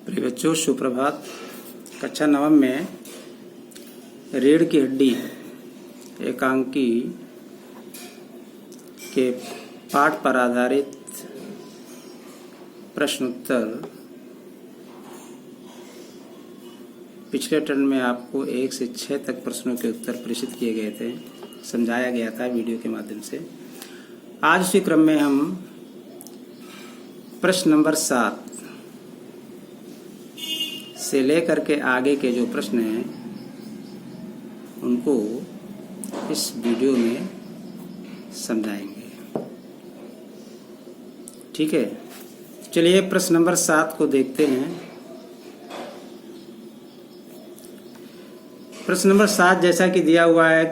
प्रिय बच्चों, सुप्रभात। कक्षा नवम में रीढ़ की हड्डी एकांकी के पाठ पर आधारित प्रश्न उत्तर पिछले टर्न में आपको 1 से 6 तक प्रश्नों के उत्तर प्रेषित किए गए थे, समझाया गया था वीडियो के माध्यम से। आज उसी क्रम में हम प्रश्न नंबर 7 से लेकर के आगे के जो प्रश्न हैं उनको इस वीडियो में समझाएंगे। ठीक है, चलिए प्रश्न नंबर 7 को देखते हैं। प्रश्न नंबर 7 जैसा कि दिया हुआ है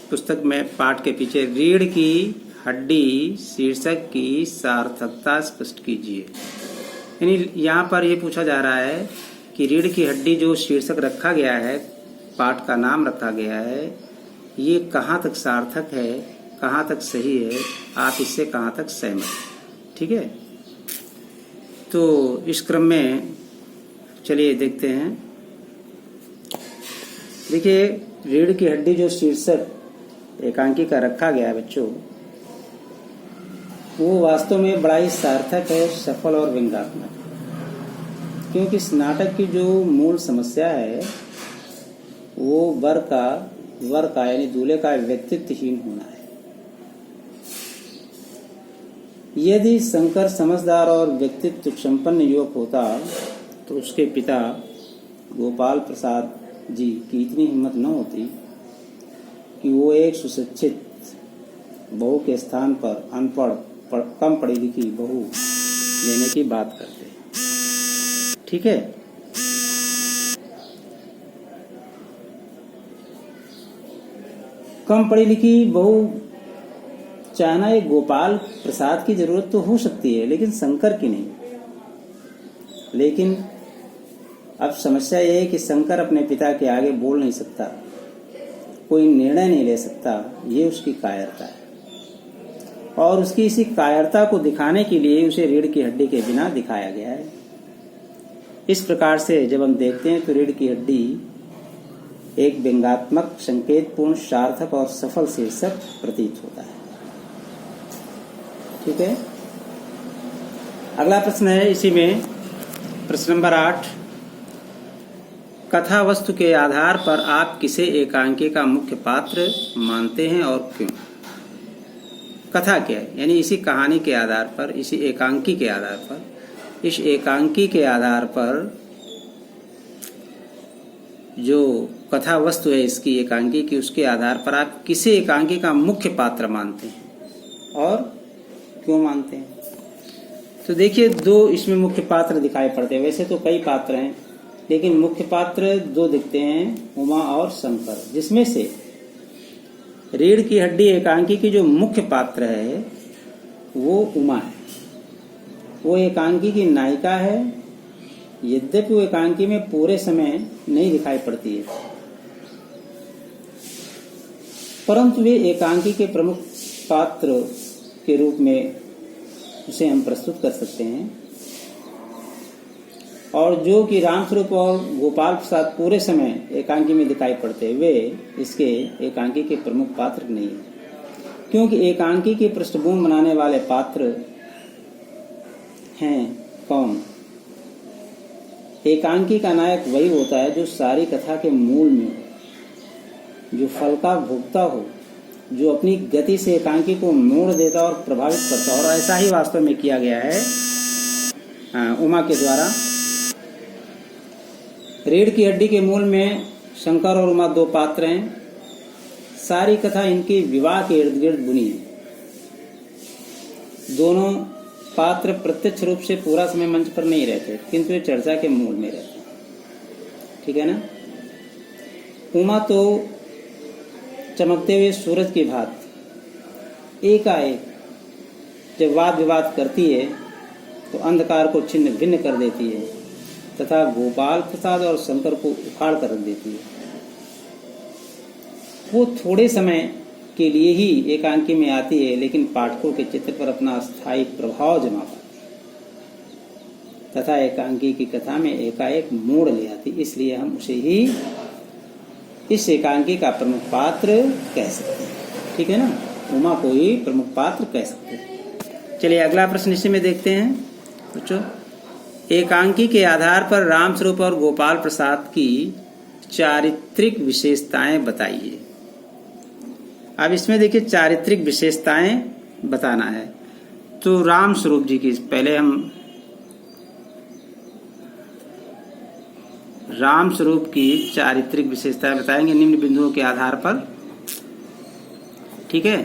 पुस्तक में पाठ के पीछे, रीढ़ की हड्डी शीर्षक की सार्थकता स्पष्ट कीजिए। यानी यहाँ पर ये पूछा जा रहा है कि रीढ़ की हड्डी जो शीर्षक रखा गया है, पाठ का नाम रखा गया है, ये कहाँ तक सार्थक है, कहाँ तक सही है, आप इससे कहाँ तक सहमत हैं। ठीक है, तो इस क्रम में चलिए देखते हैं। देखिए, रीढ़ की हड्डी जो शीर्षक एकांकी का रखा गया है बच्चों, वो वास्तव में बड़ा ही सार्थक है, सफल और व्यंग्यात्मक। क्योंकि इस नाटक की जो मूल समस्या है वो वर का यानी दूल्हे का व्यक्तित्वहीन होना है। यदि शंकर समझदार और व्यक्तित्व संपन्न युवक होता तो उसके पिता गोपाल प्रसाद जी की इतनी हिम्मत न होती कि वो एक सुशिक्षित बहू के स्थान पर अनपढ़ कम पढ़ी लिखी बहू लेने की बात करते। ठीक है, कम पढ़ी लिखी बहू चाहना एक गोपाल प्रसाद की जरूरत तो हो सकती है, लेकिन शंकर की नहीं। लेकिन अब समस्या यह है कि शंकर अपने पिता के आगे बोल नहीं सकता, कोई निर्णय नहीं ले सकता। ये उसकी कायरता है, और उसकी इसी कायरता को दिखाने के लिए उसे रीढ़ की हड्डी के बिना दिखाया गया है। इस प्रकार से जब हम देखते हैं तो रीढ़ की हड्डी एक व्यंग्यात्मक, संकेतपूर्ण, सार्थक और सफल शीर्षक प्रतीत होता है। ठीक है, अगला प्रश्न है इसी में, प्रश्न नंबर 8। कथा वस्तु के आधार पर आप किसे एकांकी का मुख्य पात्र मानते हैं और क्यों? कथा क्या है? यानी इसी कहानी के आधार पर, इसी एकांकी के आधार पर, इस एकांकी के आधार पर जो कथा वस्तु है इसकी एकांकी की, उसके आधार पर आप किसे एकांकी का मुख्य पात्र मानते हैं और क्यों मानते हैं? तो देखिए, 2 इसमें मुख्य पात्र दिखाई पड़ते हैं। वैसे तो कई पात्र हैं, लेकिन मुख्य पात्र 2 दिखते हैं, उमा और शंकर, जिसमें से रीढ़ की हड्डी एकांकी की जो मुख्य पात्र है वो उमा है। वो एकांकी की नायिका है, यद्यपि वो एकांकी में पूरे समय नहीं दिखाई पड़ती है, परंतु वे एकांकी के प्रमुख पात्र के रूप में उसे हम प्रस्तुत कर सकते हैं। और जो कि रामस्वरूप और गोपाल प्रसाद पूरे समय एकांकी में दिखाई पड़ते, वे इसके एकांकी के प्रमुख पात्र नहीं है। क्योंकि एकांकी की पृष्ठभूमि बनाने वाले पात्र हैं कौन? एकांकी का नायक वही होता है जो सारी कथा के मूल में हो, जो फल का भोक्ता हो, जो अपनी गति से एकांकी को मोड़ देता और प्रभावित करता। और ऐसा ही वास्तव में किया गया है उमा के द्वारा। रीढ़ की हड्डी के मूल में शंकर और उमा 2 पात्र हैं। सारी कथा इनके विवाह के इर्द गिर्द बुनी है। दोनों पात्र प्रत्यक्ष रूप से पूरा समय मंच पर नहीं रहते, किंतु वे चर्चा के मूल में रहते। ठीक है ना? उमा तो चमकते हुए सूरज की भांति एकाएक जब वाद विवाद करती है तो अंधकार को छिन्न भिन्न कर देती है तथा गोपाल प्रसाद और शंकर को उखाड़ कर रख देती है। वो थोड़े समय के लिए ही एकांकी में आती है, लेकिन पाठकों के चित्र पर अपना स्थायी प्रभाव जमा पाती है। तथा एकांकी की कथा में एकाएक मोड़ ले आती, इसलिए हम उसे ही इस एकांकी का प्रमुख पात्र कह सकते हैं। ठीक है ना, उमा को ही प्रमुख पात्र कह सकते हैं। चलिए अगला प्रश्न इसी में देखते हैं बच्चों। एकांकी के आधार पर रामस्वरूप और गोपाल प्रसाद की चारित्रिक विशेषताएं बताइए। अब इसमें देखिए चारित्रिक विशेषताएं बताना है, तो रामस्वरूप जी की पहले हम रामस्वरूप की चारित्रिक विशेषताएं बताएंगे निम्न बिंदुओं के आधार पर। ठीक है,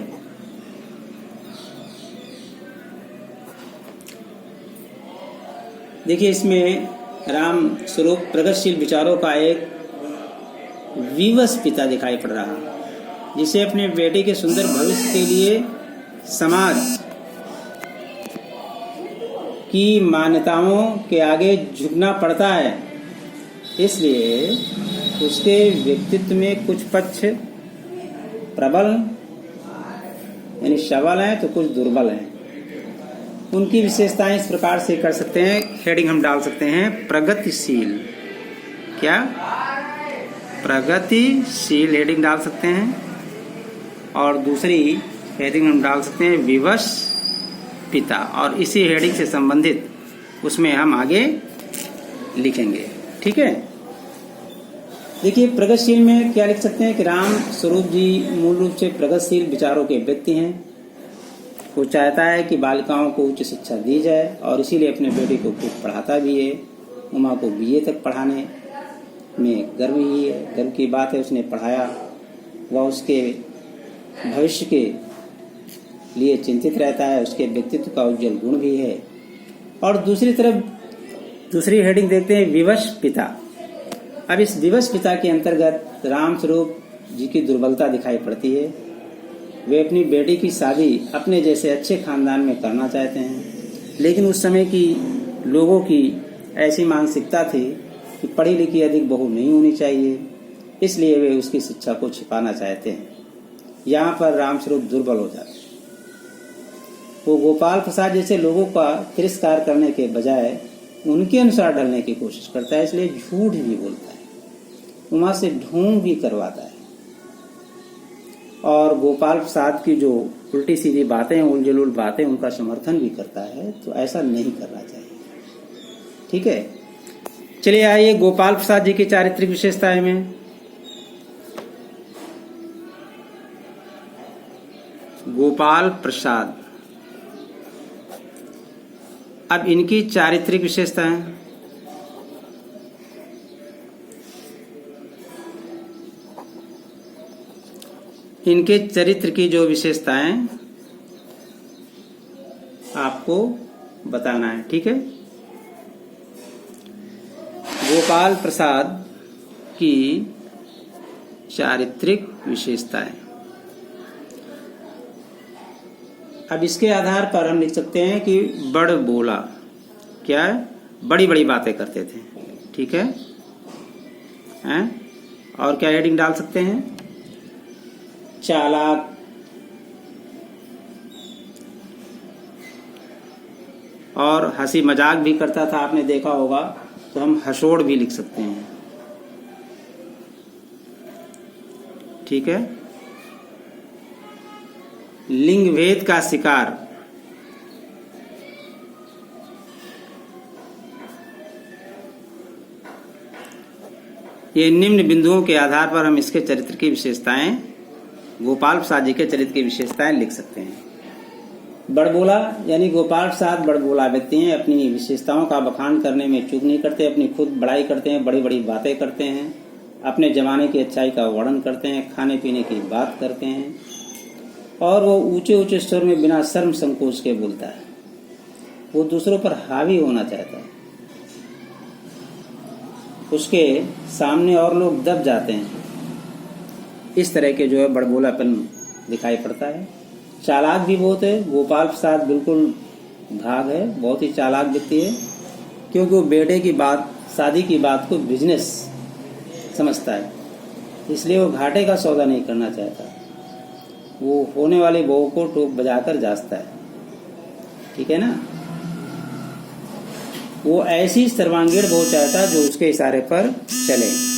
देखिए इसमें रामस्वरूप प्रगतिशील विचारों का एक विवश पिता दिखाई पड़ रहा है, जिसे अपने बेटे के सुंदर भविष्य के लिए समाज की मान्यताओं के आगे झुकना पड़ता है। इसलिए उसके व्यक्तित्व में कुछ पक्ष प्रबल यानी सबल हैं तो कुछ दुर्बल हैं। उनकी विशेषताएं इस प्रकार से कर सकते हैं, हेडिंग हम डाल सकते हैं प्रगतिशील। क्या? प्रगतिशील हेडिंग डाल सकते हैं, और दूसरी हेडिंग हम डाल सकते हैं विवश पिता, और इसी हेडिंग से संबंधित उसमें हम आगे लिखेंगे। ठीक है, देखिए प्रगतिशील में क्या लिख सकते हैं कि राम स्वरूप जी मूल रूप से प्रगतिशील विचारों के व्यक्ति हैं। वो चाहता है कि बालिकाओं को उच्च शिक्षा दी जाए और इसीलिए अपने बेटे को खूब पढ़ाता भी है। उमा को बीए तक पढ़ाने में गर्व ही है, गर्व की बात है, उसने पढ़ाया। वह उसके भविष्य के लिए चिंतित रहता है, उसके व्यक्तित्व का उज्जवल गुण भी है। और दूसरी तरफ दूसरी हेडिंग देखते हैं विवश पिता। अब इस विवश पिता के अंतर्गत रामस्वरूप जी की दुर्बलता दिखाई पड़ती है। वे अपनी बेटी की शादी अपने जैसे अच्छे खानदान में करना चाहते हैं, लेकिन उस समय की लोगों की ऐसी मानसिकता थी कि पढ़ी लिखी अधिक बहू नहीं होनी चाहिए, इसलिए वे उसकी शिक्षा को छिपाना चाहते हैं। यहाँ पर रामस्वरूप दुर्बल हो जाते हैं। वो गोपाल प्रसाद जैसे लोगों का तिरस्कार करने के बजाय उनके अनुसार ढलने की कोशिश करता है, इसलिए झूठ भी बोलता है, उमा से ढोंग भी करवाता है, और गोपाल प्रसाद की जो उल्टी सीधी बातें, उलझुल बातें, उनका समर्थन भी करता है। तो ऐसा नहीं करना चाहिए। ठीक है, चलिए आइए गोपाल प्रसाद जी की चारित्रिक विशेषताएं में। गोपाल प्रसाद, अब इनकी चारित्रिक विशेषताएं। इनके चरित्र की जो विशेषताएं आपको बताना है। ठीक है, गोपाल प्रसाद की चारित्रिक विशेषताएं। अब इसके आधार पर हम लिख सकते हैं कि बड़ बोला, क्या है? बड़ी बड़ी बातें करते थे। ठीक है, और क्या हेडिंग डाल सकते हैं? चालाक, और हंसी मजाक भी करता था, आपने देखा होगा, तो हम हंसोड़ भी लिख सकते हैं। ठीक है, लिंग भेद का शिकार, ये निम्न बिंदुओं के आधार पर हम इसके चरित्र की विशेषताएं, गोपाल प्रसाद जी के चरित्र की विशेषताएं लिख सकते हैं। बड़बोला यानी गोपाल प्रसाद बड़बोला व्यक्ति हैं, अपनी विशेषताओं का बखान करने में चूक नहीं करते, अपनी खुद बड़ाई करते हैं, बड़ी बड़ी बातें करते हैं, अपने जमाने की अच्छाई का वर्णन करते हैं, खाने पीने की बात करते हैं, और वो ऊंचे ऊंचे स्वर में बिना शर्म संकोच के बोलता है। वो दूसरों पर हावी होना चाहता है, उसके सामने और लोग दब जाते हैं। इस तरह के जो है बड़बोलापन दिखाई पड़ता है। चालाक भी बहुत है, गोपाल प्रसाद बिल्कुल भाग है, बहुत ही चालाक व्यक्ति है, क्योंकि वो बेटे की बात, शादी की बात को बिजनेस समझता है, इसलिए वो घाटे का सौदा नहीं करना चाहता। वो होने वाली बहू को टोक बजाकर जांचता है। ठीक है ना, वो ऐसी सर्वांगीण बहू चाहता जो उसके इशारे पर चले।